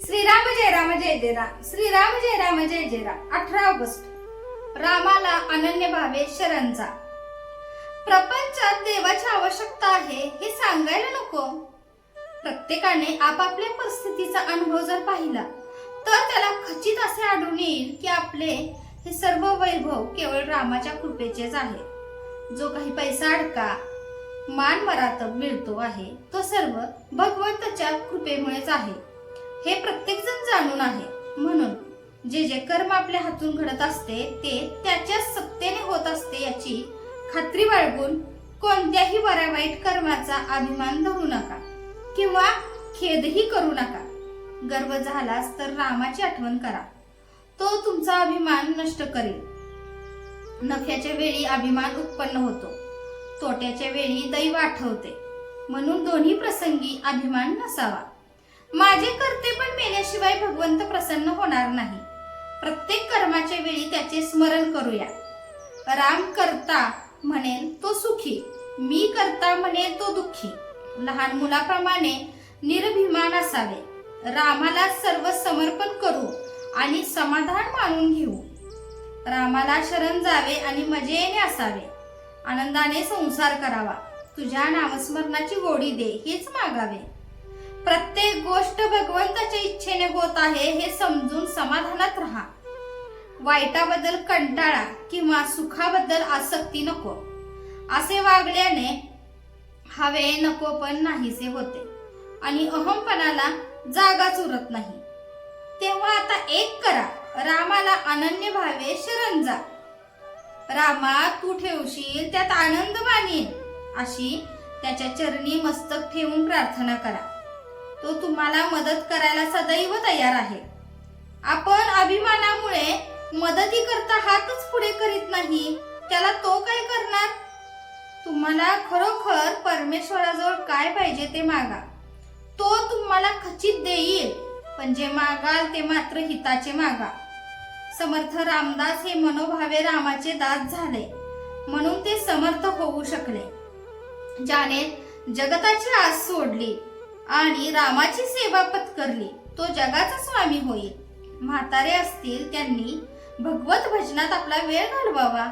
श्रीराम जय राम जय जय राम. श्रीराम जय राम जय जय Ram. 18 August. रामाला अनन्य भावे शरण जा. प्रपंचात देवाची आवश्यकता आहे हे सांगायला नको. प्रत्येकाने आपापल्या परिस्थितीचा अनुभव जर पाहिला तर त्याला खचित असे आढळून येईल की आपले हे सर्व वैभव केवळ रामाच्या कृपेचेच आहे. जो काही पैसा अडका मान मरातब मिळतो आहे तो सर्व भगवंताच्या कृपेमुळेच आहे हे प्रत्येक जण जाणून आहे. म्हणून जे जे कर्म आपल्या हातून घडत असते ते त्याच्या सत्तेने होत असते याची खात्री बाळगून कोणत्याही बऱ्या वाईट कर्माचा अभिमान धरू नका किंवा खेदही करू नका. गर्व झालास तर रामाची आठवण करा, तो तुमचा अभिमान नष्ट करेल. नफ्याच्या वेळी अभिमान उत्पन्न होतो, तोट्याच्या वेळी दैव आठवते. म्हणून दोन्ही प्रसंगी अभिमान नसावा. माझे करते पण मेल्याशिवाय भगवंत प्रसन्न होणार नाही. प्रत्येक कर्माच्या वेळी त्याचे स्मरण करूया. राम करता म्हणेल तो सुखी, मी करता म्हणेल तो दुःखी. लहान मुलाप्रमाणे निर्भिमान असावे. रामाला सर्व समर्पण करू आणि समाधान मानून घेऊ. रामाला शरण जावे आणि मजेने असावे. आनंदाने संसार करावा. तुझ्या नामस्मरणाची गोडी दे हेच मागावे. प्रत्येक गोष्ट भगवंताच्या इच्छेने होत आहे हे समजून समाधानात राहा. वाईटाबद्दल कंटाळा किंवा सुखाबद्दल आसक्ती नको. असे वागल्याने हवे नको पण नाहीसे होते आणि अहंपणाला जागाच उरत नाही. तेव्हा आता एक करा, रामाला अनन्य भावे शरण जा. रामा तू ठेवशील त्यात आनंद मानेन अशी त्याच्या चरणी मस्तक ठेवून प्रार्थना करा. तो तुम्हाला मदत करायला सदैव तयार आहे. आपण अभिमानामुळे मदती करता हातच पुढे करीत नाही, त्याला तो काय करणार? तुम्हाला खरोखर परमेश्वराजवळ काय पाहिजे ते मागा, तो तुम्हाला खचित देईल. पण जे मागाल ते मात्र हिताचे मागा. समर्थ रामदास हे मनोभावे रामाचे दास झाले म्हणून ते समर्थ होऊ शकले. ज्याने जगताची आस सोडली आणि रामाची सेवा पत्करली तो जगाचा स्वामी होईल. म्हातारे असतील त्यांनी भगवत भजनात आपला वेळ घालवावा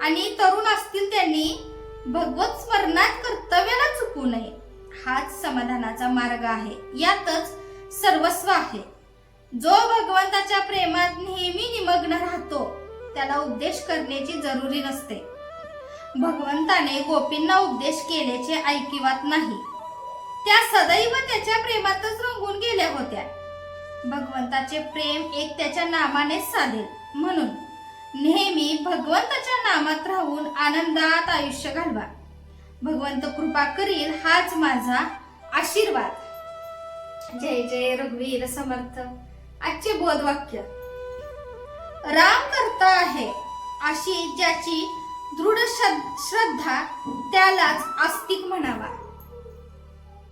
आणि तरुण असतील त्यांनी भगवत स्मरणात कर्तव्याला चुकू नये. हाच समाधानाचा मार्ग आहे, यातच सर्वस्व आहे. जो भगवंताच्या प्रेमात नेहमी निमग्न राहतो त्याला उपदेश करण्याची जरुरी नसते. भगवंताने गोपींना उपदेश केल्याचे ऐकिवात नाही. त्या सदैव त्याच्या प्रेमातच रंगून गेल्या होत्या. भगवंताचे प्रेम एक त्याच्या नामानेच साधेल. म्हणून नेहमी भगवंताच्या नामात राहून आनंदात आयुष्य घालवा. भगवंत कृपा करील हाच माझा आशीर्वाद. जय जय रघुवीर समर्थ. आजचे बोधवाक्य. राम करता आहे अशी ज्याची दृढ श्रद्धा त्यालाच आस्तिक म्हणावा.